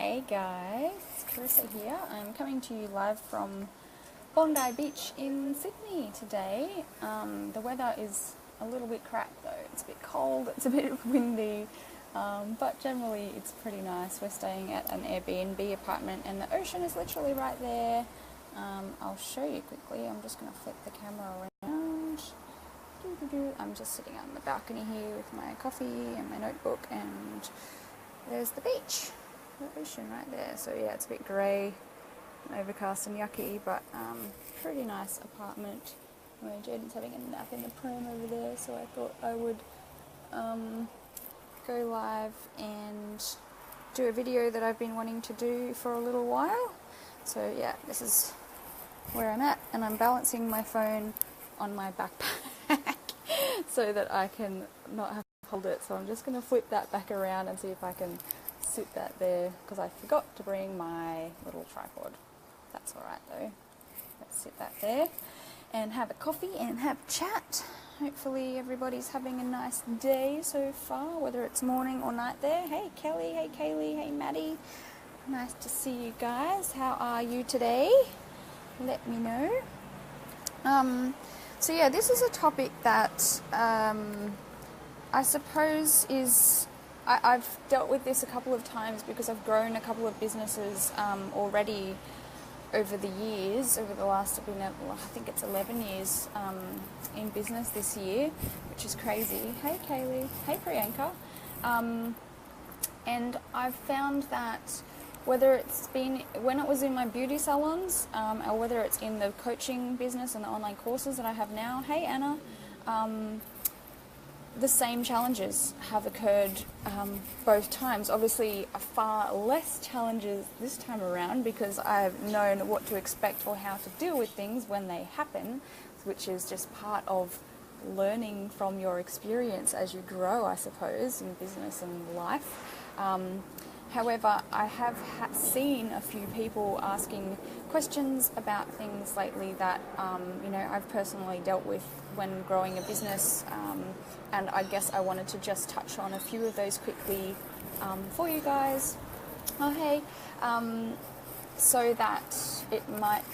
Hey guys, Carissa here. I'm coming to you live from Bondi Beach in Sydney today. The weather is a little bit crap though. It's a bit cold, it's a bit windy, but generally it's pretty nice. We're staying at an Airbnb apartment and the ocean is literally right there. I'll show you quickly. I'm just going to flip the camera around. I'm just sitting on the balcony here with my coffee and my notebook, and there's the beach, the ocean right there. So yeah, it's a bit grey and overcast and yucky, but pretty nice apartment. Where Jaden's having a nap in the pram over there, so I thought I would go live and do a video that I've been wanting to do for a little while. So yeah, this is where I'm at, and I'm balancing my phone on my backpack so that I can not have to hold it. So I'm just going to flip that back around and see if I can sit that there, because I forgot to bring my little tripod. That's alright though. Let's sit that there and have a coffee and have a chat. Hopefully everybody's having a nice day so far, whether it's morning or night there. Hey Kelly, hey Kaylee, hey Maddie. Nice to see you guys. How are you today? Let me know. So yeah, this is a topic that I suppose is... I've dealt with this a couple of times because I've grown a couple of businesses already over the years. Over the last, I think it's 11 years in business this year, which is crazy. Hey Kaylee, hey Priyanka. And I've found that whether it's been when it was in my beauty salons or whether it's in the coaching business and the online courses that I have now, hey Anna, the same challenges have occurred both times. Obviously far less challenges this time around because I've known what to expect or how to deal with things when they happen, which is just part of learning from your experience as you grow, I suppose, in business and life. However, I have seen a few people asking questions about things lately that, I've personally dealt with when growing a business, and I guess I wanted to just touch on a few of those quickly for you guys. Oh, hey, so that it might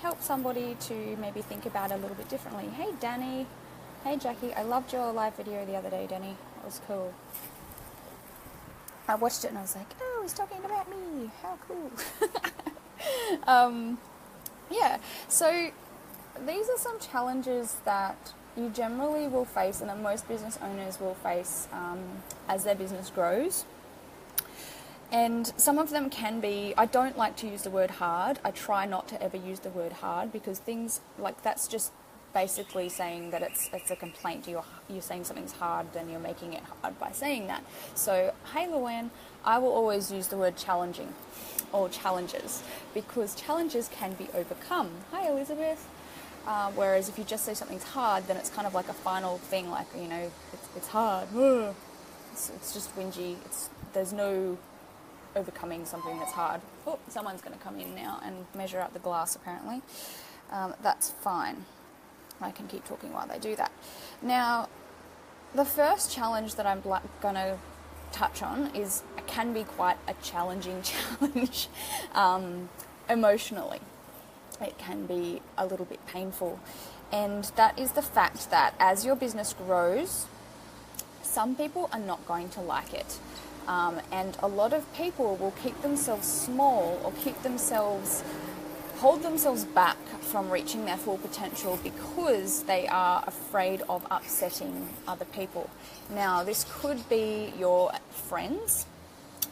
help somebody to maybe think about it a little bit differently. Hey, Danny. Hey, Jackie. I loved your live video the other day, Danny. It was cool. I watched it and I was like, oh, he's talking about me. How cool. Yeah, so these are some challenges that you generally will face and that most business owners will face as their business grows. And some of them can be, I don't like to use the word hard. I try not to ever use the word hard because things like that's just basically saying that it's a complaint. You're saying something's hard, then you're making it hard by saying that. So, hey Luann, I will always use the word challenging or challenges because challenges can be overcome. Hi Elizabeth. Whereas if you just say something's hard, then it's kind of like a final thing, like, it's hard. It's just whingy. There's no overcoming something that's hard. Oh, someone's going to come in now and measure out the glass apparently. That's fine. I can keep talking while they do that. Now, the first challenge that I'm going to touch on can be quite a challenging challenge emotionally. It can be a little bit painful. And that is the fact that as your business grows, some people are not going to like it. And a lot of people will keep themselves small or hold themselves back from reaching their full potential because they are afraid of upsetting other people. Now, this could be your friends,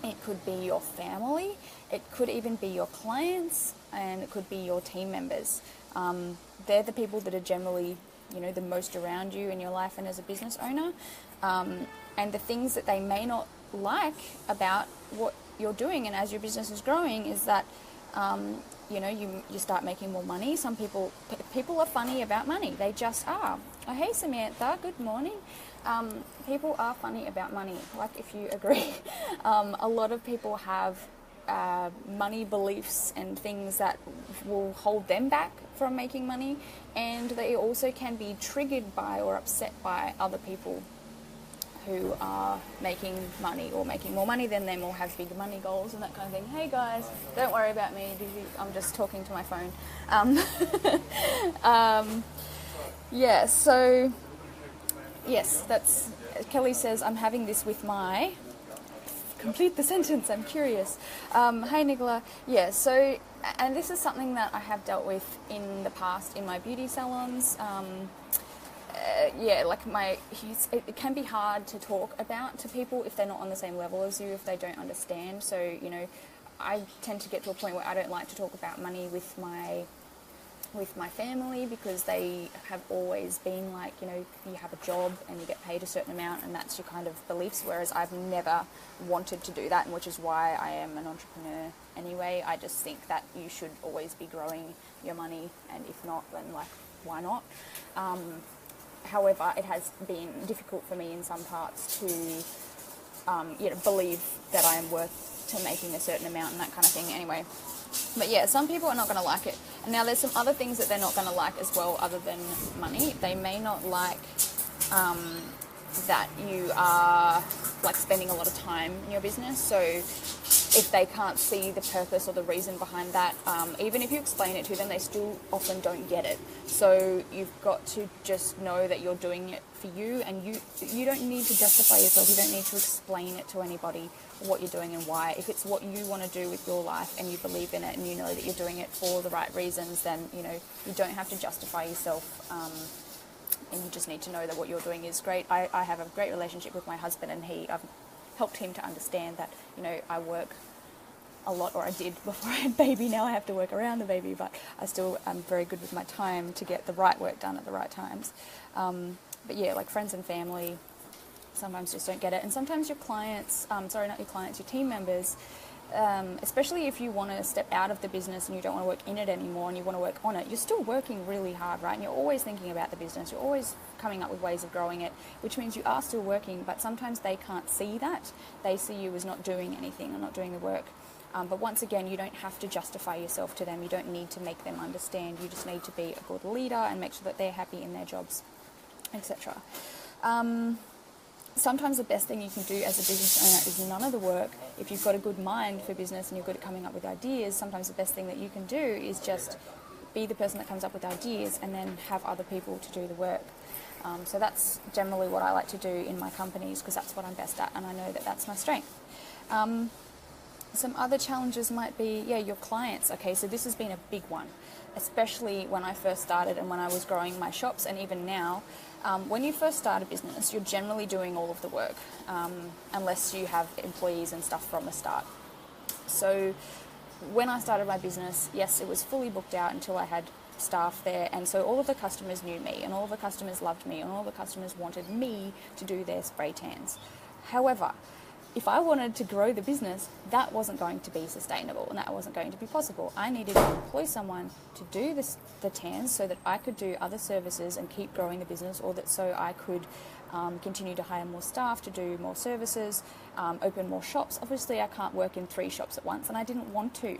it could be your family, it could even be your clients, and it could be your team members. They're the people that are generally, the most around you in your life and as a business owner. And the things that they may not like about what you're doing and as your business is growing is that you start making more money. Some people are funny about money. They just are. Oh, hey Samantha, good morning. People are funny about money, like if you agree. A lot of people have money beliefs and things that will hold them back from making money, and they also can be triggered by or upset by other people who are making money or making more money than them or have big money goals and that kind of thing. Hey guys, don't worry about me. I'm just talking to my phone. Yeah, so yes, that's Kelly says, I'm having this with my... Complete the sentence, I'm curious. Hey Nicola, yeah, so, and this is something that I have dealt with in the past in my beauty salons. Yeah, like it can be hard to talk about to people if they're not on the same level as you, if they don't understand. So, you know, I tend to get to a point where I don't like to talk about money with my family, because they have always been like, you know, you have a job and you get paid a certain amount and that's your kind of beliefs, whereas I've never wanted to do that, and which is why I am an entrepreneur anyway. I just think that you should always be growing your money, and if not, then like, why not? However, it has been difficult for me in some parts to, you know, believe that I am worth to making a certain amount and that kind of thing anyway. But yeah, some people are not going to like it. And now there's some other things that they're not going to like as well, other than money. They may not like that you are like spending a lot of time in your business. So if they can't see the purpose or the reason behind that, even if you explain it to them, they still often don't get it. So you've got to just know that you're doing it for you, and you don't need to justify yourself. You don't need to explain it to anybody what you're doing and why. If it's what you want to do with your life and you believe in it and you know that you're doing it for the right reasons, then, you know, you don't have to justify yourself. And you just need to know that what you're doing is great. I have a great relationship with my husband, and I've helped him to understand that, you know, I work a lot, or I did before I had baby. Now I have to work around the baby, but I still am very good with my time to get the right work done at the right times. But yeah, like friends and family sometimes just don't get it. And sometimes your clients, sorry, not your clients, your team members, especially if you want to step out of the business and you don't want to work in it anymore and you want to work on it, you're still working really hard, right? And you're always thinking about the business. You're always coming up with ways of growing it, which means you are still working, but sometimes they can't see that. They see you as not doing anything or not doing the work. But once again, you don't have to justify yourself to them. You don't need to make them understand. You just need to be a good leader and make sure that they're happy in their jobs, etc. Sometimes the best thing you can do as a business owner is none of the work. If you've got a good mind for business and you're good at coming up with ideas, sometimes the best thing that you can do is just be the person that comes up with ideas and then have other people to do the work. So that's generally what I like to do in my companies, because that's what I'm best at, and I know that that's my strength. Some other challenges might be, yeah, your clients. Okay, so this has been a big one, especially when I first started and when I was growing my shops, and even now. When you first start a business, you're generally doing all of the work, unless you have employees and stuff from the start. So when I started my business, yes, it was fully booked out until I had staff there, and so all of the customers knew me, and all of the customers loved me, and all the customers wanted me to do their spray tans. However, if I wanted to grow the business, that wasn't going to be sustainable and that wasn't going to be possible. I needed to employ someone to do the tans so that I could do other services and keep growing the business, or that so I could continue to hire more staff to do more services, open more shops. Obviously, I can't work in 3 shops at once, and I didn't want to.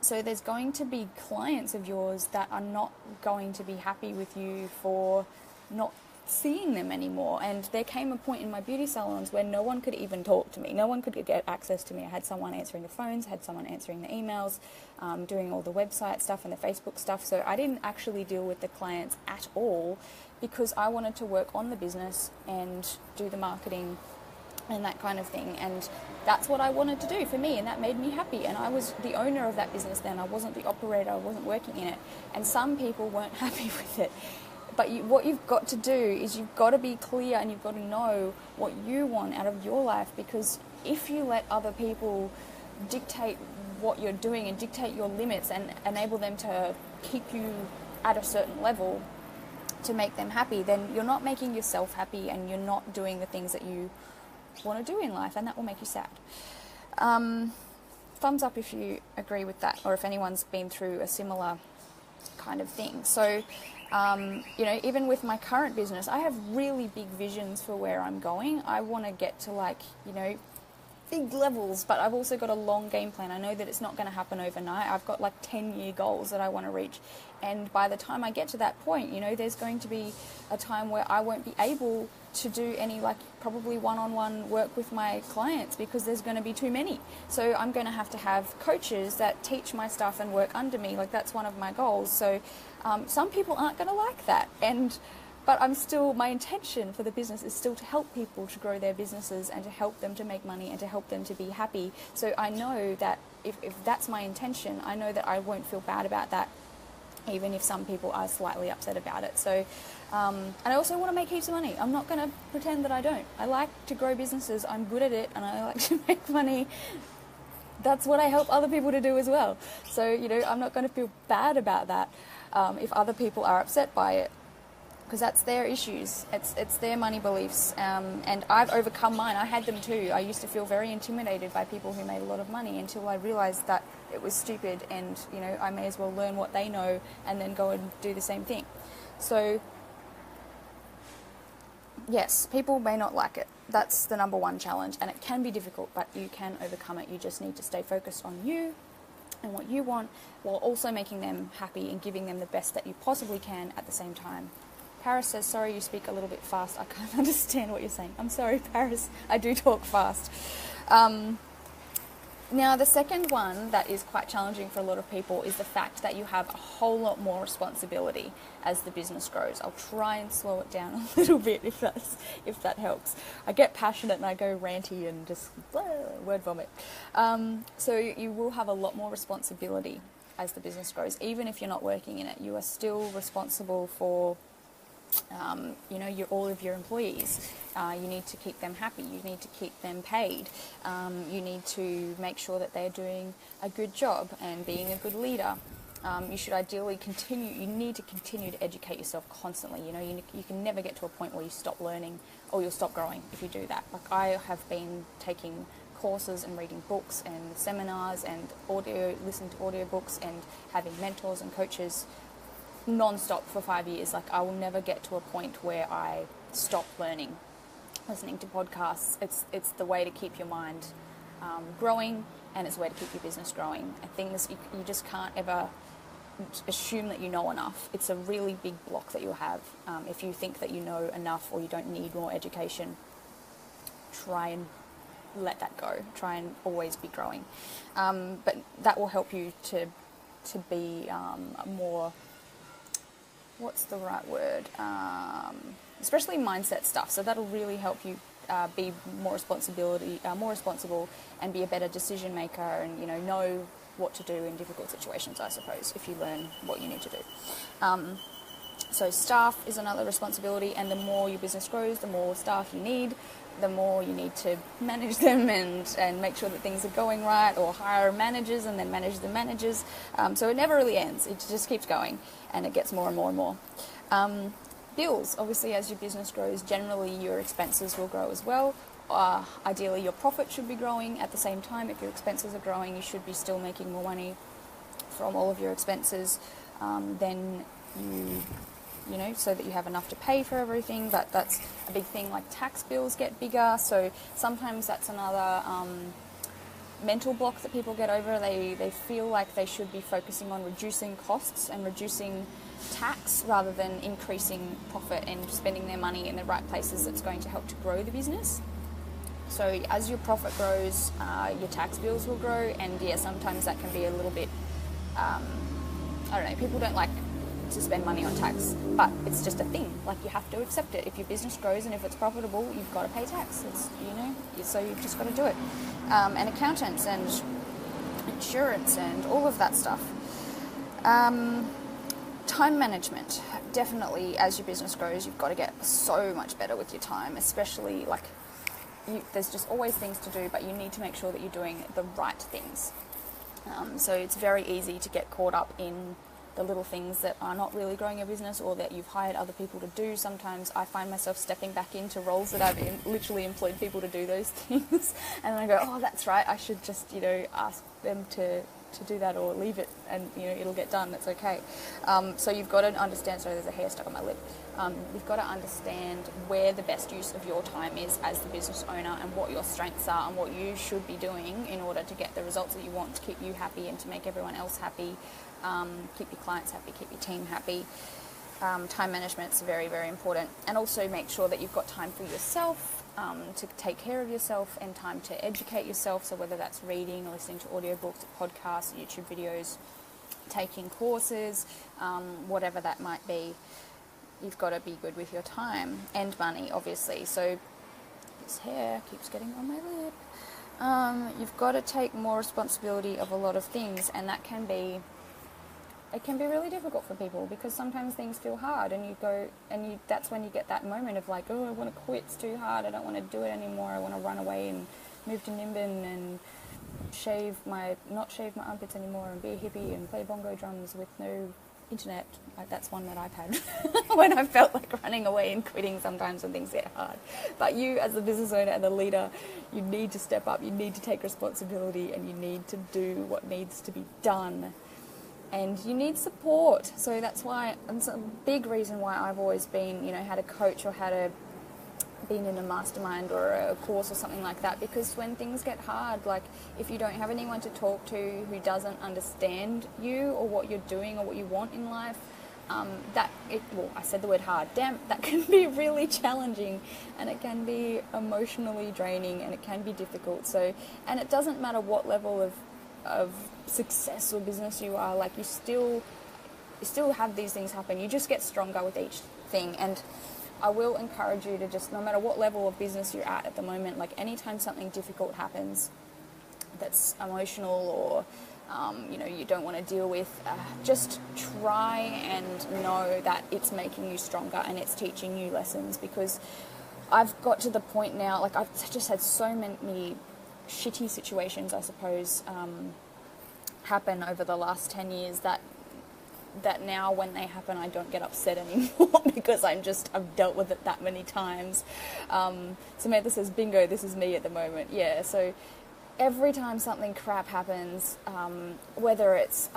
So there's going to be clients of yours that are not going to be happy with you for not seeing them anymore. And there came a point in my beauty salons where no one could even talk to me. No one could get access to me. I had someone answering the phones, had someone answering the emails, doing all the website stuff and the Facebook stuff. So I didn't actually deal with the clients at all, because I wanted to work on the business and do the marketing and that kind of thing. And that's what I wanted to do for me, and that made me happy. And I was the owner of that business then. I wasn't the operator. I wasn't working in it. And some people weren't happy with it. But what you've got to do is you've got to be clear, and you've got to know what you want out of your life, because if you let other people dictate what you're doing and dictate your limits and enable them to keep you at a certain level to make them happy, then you're not making yourself happy, and you're not doing the things that you want to do in life, and that will make you sad. Thumbs up if you agree with that, or if anyone's been through a similar kind of thing. So you know, even with my current business, I have really big visions for where I'm going. I want to get to, like, you know, big levels, but I've also got a long game plan. I know that it's not going to happen overnight. I've got like 10-year goals that I want to reach. And by the time I get to that point, you know, there's going to be a time where I won't be able to do any like probably one-on-one work with my clients because there's going to be too many. So I'm going to have coaches that teach my stuff and work under me. Like that's one of my goals. So some people aren't going to like that, but my intention for the business is still to help people to grow their businesses and to help them to make money and to help them to be happy. So I know that if that's my intention, I know that I won't feel bad about that, even if some people are slightly upset about it. So, and I also want to make heaps of money. I'm not going to pretend that I don't. I like to grow businesses. I'm good at it, and I like to make money. That's what I help other people to do as well. So, I'm not going to feel bad about that if other people are upset by it, because that's their issues. It's their money beliefs, and I've overcome mine. I had them too. I used to feel very intimidated by people who made a lot of money until I realised that it was stupid, and I may as well learn what they know and then go and do the same thing. So yes, people may not like it. That's the number one challenge, and it can be difficult, but you can overcome it. You just need to stay focused on you and what you want, while also making them happy and giving them the best that you possibly can at the same time. Paris says, sorry you speak a little bit fast. I can't understand what you're saying. I'm sorry, Paris. I do talk fast. Now, the second one that is quite challenging for a lot of people is the fact that you have a whole lot more responsibility as the business grows. I'll try and slow it down a little bit if that helps. I get passionate and I go ranty and just word vomit. So you will have a lot more responsibility as the business grows. Even if you're not working in it, you are still responsible for all of your employees. You need to keep them happy. You need to keep them paid. You need to make sure that they're doing a good job and being a good leader. You should ideally you need to continue to educate yourself constantly. You can never get to a point where you stop learning or you'll stop growing if you do that. Like I have been taking courses and reading books and seminars and listening to audiobooks and having mentors and coaches non-stop for 5 years. Like I will never get to a point where I stop learning, listening to podcasts. It's the way to keep your mind growing, and it's a way to keep your business growing. And things you just can't ever assume that you know enough. It's a really big block that you'll have if you think that you know enough or you don't need more education. Try and let that go. Try and always be growing, but that will help you to be more. What's the right word? Especially mindset stuff. So that'll really help you be more responsible, and be a better decision maker, and know what to do in difficult situations. I suppose if you learn what you need to do. So staff is another responsibility, and the more your business grows, the more staff you need. The more you need to manage them and make sure that things are going right, or hire managers and then manage the managers. So it never really ends. It just keeps going, and it gets more and more and more. Bills, obviously, as your business grows, generally your expenses will grow as well. Ideally, your profit should be growing at the same time. If your expenses are growing, you should be still making more money from all of your expenses. Then so that you have enough to pay for everything. But that's a big thing. Like tax bills get bigger, so sometimes that's another mental block that people get over. They feel like they should be focusing on reducing costs and reducing tax rather than increasing profit and spending their money in the right places that's going to help to grow the business. So as your profit grows, your tax bills will grow, and sometimes that can be a little bit, people don't like to spend money on tax, but it's just a thing. Like you have to accept it. If your business grows and if it's profitable, you've got to pay tax. So you've just got to do it. And accountants and insurance and all of that stuff. Time management. Definitely, as your business grows, you've got to get so much better with your time, especially there's just always things to do, but you need to make sure that you're doing the right things. So it's very easy to get caught up in the little things that are not really growing your business, or that you've hired other people to do. Sometimes I find myself stepping back into roles that I've literally employed people to do those things, and I go, oh, that's right, I should just ask them to do that, or leave it, and it'll get done. It's okay. So you've got to understand. Sorry, there's a hair stuck on my lip. You've got to understand where the best use of your time is as the business owner, and what your strengths are, and what you should be doing in order to get the results that you want, to keep you happy and to make everyone else happy, keep your clients happy, keep your team happy. time management is very, very important. And also make sure that you've got time for yourself, to take care of yourself, and time to educate yourself. So whether that's reading or listening to audiobooks, podcasts, YouTube videos, taking courses, whatever that might be, you've got to be good with your time and money, obviously. So this hair keeps getting on my lip. You've got to take more responsibility of a lot of things, and that can be really difficult for people, because sometimes things feel hard, and that's when you get that moment of like, oh, I want to quit, it's too hard, I don't want to do it anymore, I want to run away and move to Nimbin and not shave my armpits anymore and be a hippie and play bongo drums with no internet. That's one that I've had when I felt like running away and quitting sometimes when things get hard. But you, as the business owner and the leader, you need to step up, you need to take responsibility, and you need to do what needs to be done. And you need support. So that's why, it's a big reason why I've always been, had a coach or been in a mastermind or a course or something like that, because when things get hard, like if you don't have anyone to talk to who doesn't understand you or what you're doing or what you want in life, I said the word hard, damn, that can be really challenging, and it can be emotionally draining, and it can be difficult. So, and it doesn't matter what level of success or business you are, like you still have these things happen. You just get stronger with each thing. And I will encourage you to just, no matter what level of business you're at the moment, like anytime something difficult happens that's emotional or you don't want to deal with, just try and know that it's making you stronger and it's teaching you lessons. Because I've got to the point now, like I've just had so many shitty situations, I suppose, happen over the last 10 years that now when they happen I don't get upset anymore because I've dealt with it that many times. Samantha says, bingo, this is me at the moment. Yeah, so every time something crap happens, whether it's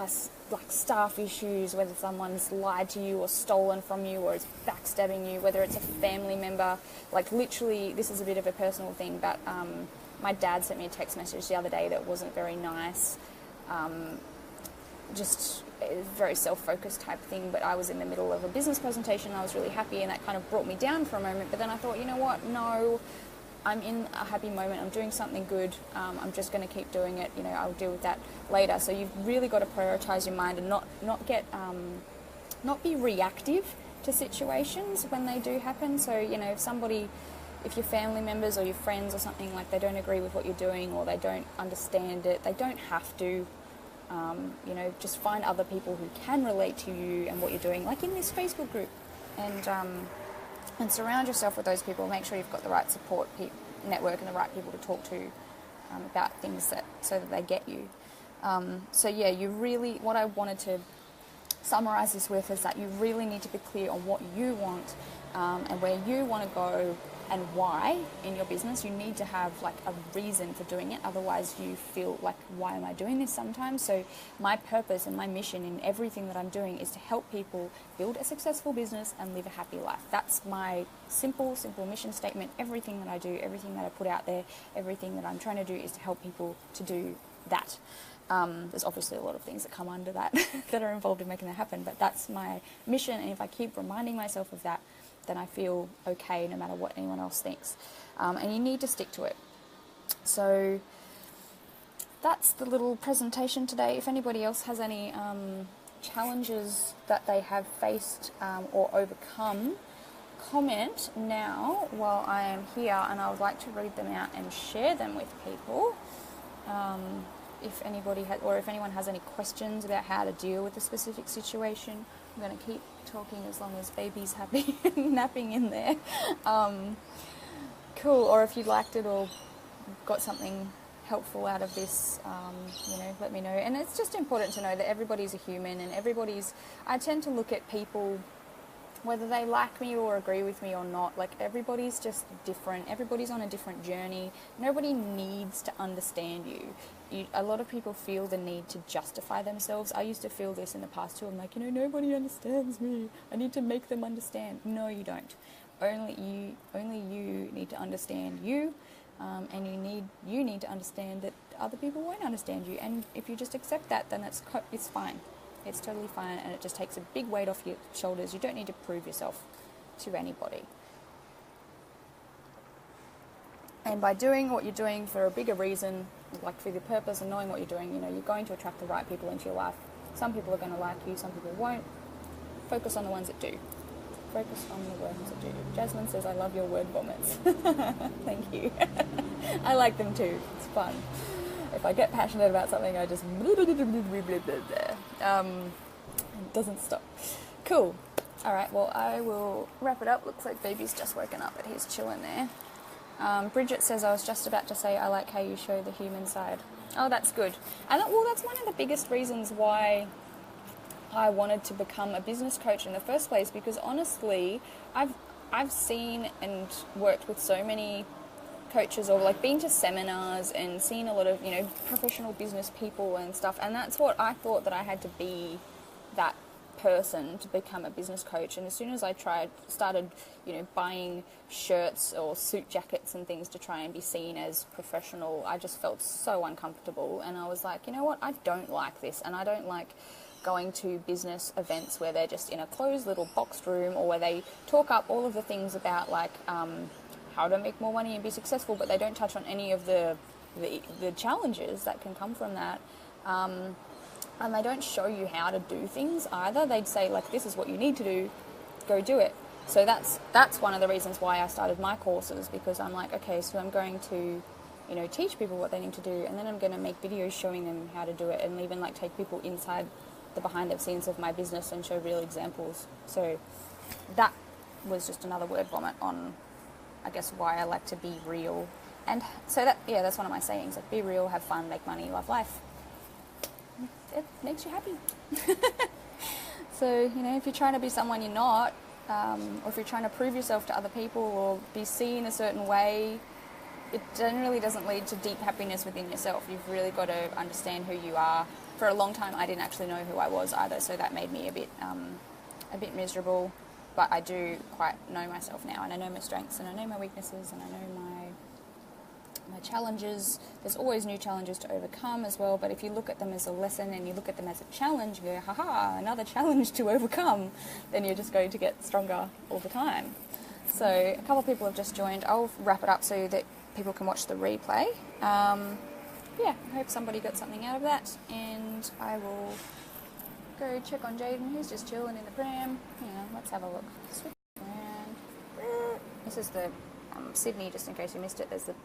like staff issues, whether someone's lied to you or stolen from you or is backstabbing you, whether it's a family member, like literally, this is a bit of a personal thing, but my dad sent me a text message the other day that wasn't very nice. Just a very self-focused type thing, but I was in the middle of a business presentation, I was really happy, and that kind of brought me down for a moment. But then I thought, you know what, no, I'm in a happy moment, I'm doing something good, I'm just going to keep doing it, I'll deal with that later. So you've really got to prioritize your mind and not be reactive to situations when they do happen. So, if your family members or your friends or something, like they don't agree with what you're doing or they don't understand it, they don't have to. Just find other people who can relate to you and what you're doing, like in this Facebook group, and surround yourself with those people. Make sure you've got the right support network and the right people to talk to about things so that they get you. What I wanted to summarize this with is that you really need to be clear on what you want and where you want to go and why in your business. You need to have like a reason for doing it, otherwise you feel like, why am I doing this sometimes? So my purpose and my mission in everything that I'm doing is to help people build a successful business and live a happy life. That's my simple mission statement. Everything that I do, everything that I put out there, everything that I'm trying to do is to help people to do that. There's obviously a lot of things that come under that that are involved in making that happen, but that's my mission, and if I keep reminding myself of that, then I feel okay no matter what anyone else thinks. And you need to stick to it. So that's the little presentation today. If anybody else has any challenges that they have faced or overcome, comment now while I am here, and I would like to read them out and share them with people. If anybody if anyone has any questions about how to deal with a specific situation, I'm going to keep talking as long as baby's happy and napping in there. Cool. Or if you liked it or got something helpful out of this, let me know. And it's just important to know that everybody's a human, and I tend to look at people, whether they like me or agree with me or not, like everybody's just different. Everybody's on a different journey. Nobody needs to understand you. A lot of people feel the need to justify themselves. I used to feel this in the past too. I'm like, nobody understands me. I need to make them understand. No, you don't. Only you need to understand you, and you need to understand that other people won't understand you. And if you just accept that, then it's fine. It's totally fine, and it just takes a big weight off your shoulders. You don't need to prove yourself to anybody. And by doing what you're doing for a bigger reason, like for the purpose and knowing what you're doing, you know, you're going to attract the right people into your life. Some people are going to like you, some people won't. Focus on the ones that do. Focus on the ones that do. Jasmine says, I love your word vomits. Thank you. I like them too. It's fun. If I get passionate about something, I just... it doesn't stop. Cool. Alright, well, I will wrap it up. Looks like baby's just woken up, but he's chilling there. Bridget says, I was just about to say, I like how you show the human side. Oh, that's good. And well, that's one of the biggest reasons why I wanted to become a business coach in the first place, because honestly, I've seen and worked with so many coaches, or like been to seminars and seen a lot of, you know, professional business people and stuff, and that's what I thought, that I had to be that person to become a business coach. And as soon as I started, you know, buying shirts or suit jackets and things to try and be seen as professional, I just felt so uncomfortable, and I was like, you know what, I don't like this, and I don't like going to business events where they're just in a closed little boxed room, or where they talk up all of the things about like how to make more money and be successful, but they don't touch on any of the challenges that can come from that. And they don't show you how to do things either. They'd say, like, this is what you need to do, go do it. So that's one of the reasons why I started my courses, because I'm like, okay, so I'm going to, you know, teach people what they need to do, and then I'm going to make videos showing them how to do it, and even like take people inside the behind the scenes of my business and show real examples. So that was just another word vomit on, I guess, why I like to be real. And so that's one of my sayings, like, be real, have fun, make money, love life. It makes you happy. So, you know, if you're trying to be someone you're not, or if you're trying to prove yourself to other people or be seen a certain way, it generally doesn't lead to deep happiness within yourself. You've really got to understand who you are. For a long time, I didn't actually know who I was either, so that made me a bit miserable. But I do quite know myself now, and I know my strengths, and I know my weaknesses, and I know my challenges. There's always new challenges to overcome as well, but if you look at them as a lesson and you look at them as a challenge, you go, haha, another challenge to overcome, then you're just going to get stronger all the time. So a couple of people have just joined. I'll wrap it up so that people can watch the replay. Yeah, I hope somebody got something out of that, and I will go check on Jaden, who's just chilling in the pram. Let's have a look. Switch around. This is the Sydney, just in case you missed it. There's the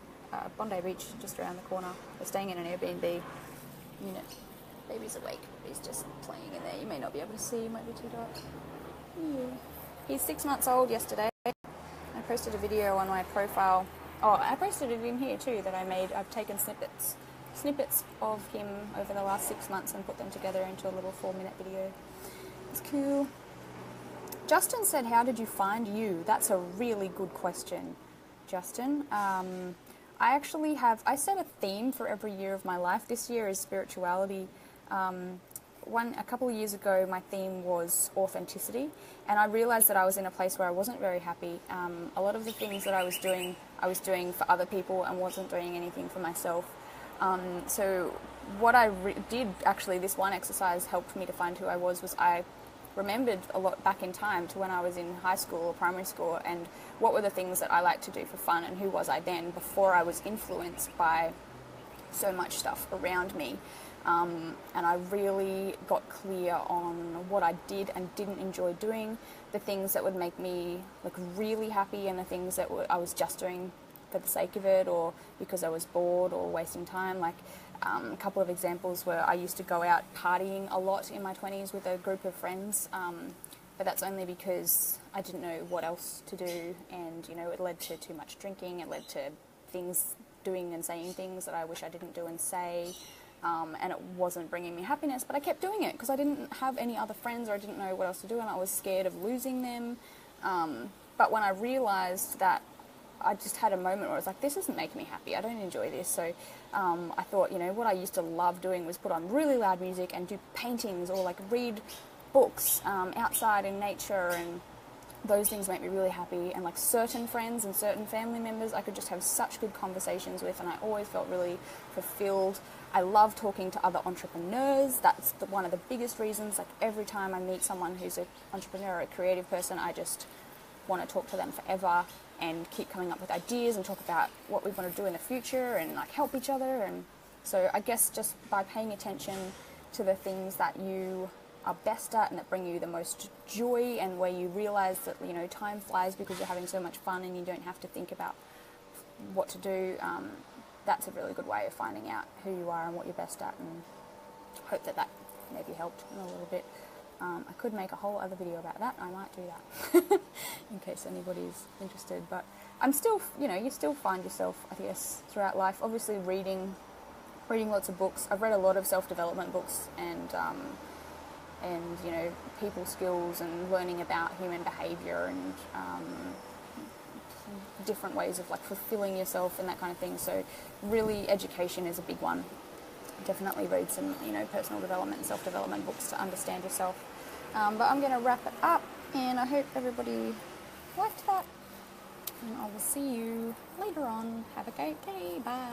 Bondi Beach just around the corner. We're staying in an Airbnb unit. Baby's awake. He's just playing in there. You may not be able to see. He might be too dark. Yeah. He's 6 months old yesterday. I posted a video on my profile. Oh, I posted it in here too that I made. I've taken snippets of him over the last 6 months and put them together into a little 4-minute video. It's cool. Justin said, how did you find you? That's a really good question, Justin. I set a theme for every year of my life. This year is spirituality. A couple of years ago, my theme was authenticity, and I realized that I was in a place where I wasn't very happy. A lot of the things that I was doing for other people and wasn't doing anything for myself. So what I did, actually, this one exercise helped me to find who I was I remembered a lot back in time to when I was in high school or primary school, and what were the things that I liked to do for fun, and who was I then before I was influenced by so much stuff around me. And I really got clear on what I did and didn't enjoy doing, the things that would make me like really happy, and the things that I was just doing for the sake of it, or because I was bored or wasting time. Like a couple of examples were, I used to go out partying a lot in my 20s with a group of friends, but that's only because I didn't know what else to do, and it led to too much drinking. It led to things, doing and saying things that I wish I didn't do and say, and it wasn't bringing me happiness, but I kept doing it because I didn't have any other friends, or I didn't know what else to do, and I was scared of losing them. But when I realised that, I just had a moment where I was like, this isn't making me happy, I don't enjoy this. So I thought, what I used to love doing was put on really loud music and do paintings, or like read books outside in nature, and those things make me really happy. And like certain friends and certain family members, I could just have such good conversations with, and I always felt really fulfilled. I love talking to other entrepreneurs. That's one of the biggest reasons. Like every time I meet someone who's an entrepreneur or a creative person, I just want to talk to them forever and keep coming up with ideas and talk about what we want to do in the future and like help each other. And so I guess just by paying attention to the things that you are best at and that bring you the most joy, and where you realize that, you know, time flies because you're having so much fun and you don't have to think about what to do, that's a really good way of finding out who you are and what you're best at, and hope that that maybe helped a little bit. I could make a whole other video about that. I might do that in case anybody's interested. But I'm still, you know, you still find yourself, I guess, throughout life, obviously reading lots of books. I've read a lot of self-development books and you know, people skills and learning about human behaviour and different ways of like fulfilling yourself and that kind of thing. So really education is a big one. Definitely read some, you know, personal development and self-development books to understand yourself. But I'm going to wrap it up, and I hope everybody liked that. And I will see you later on. Have a great day. Bye.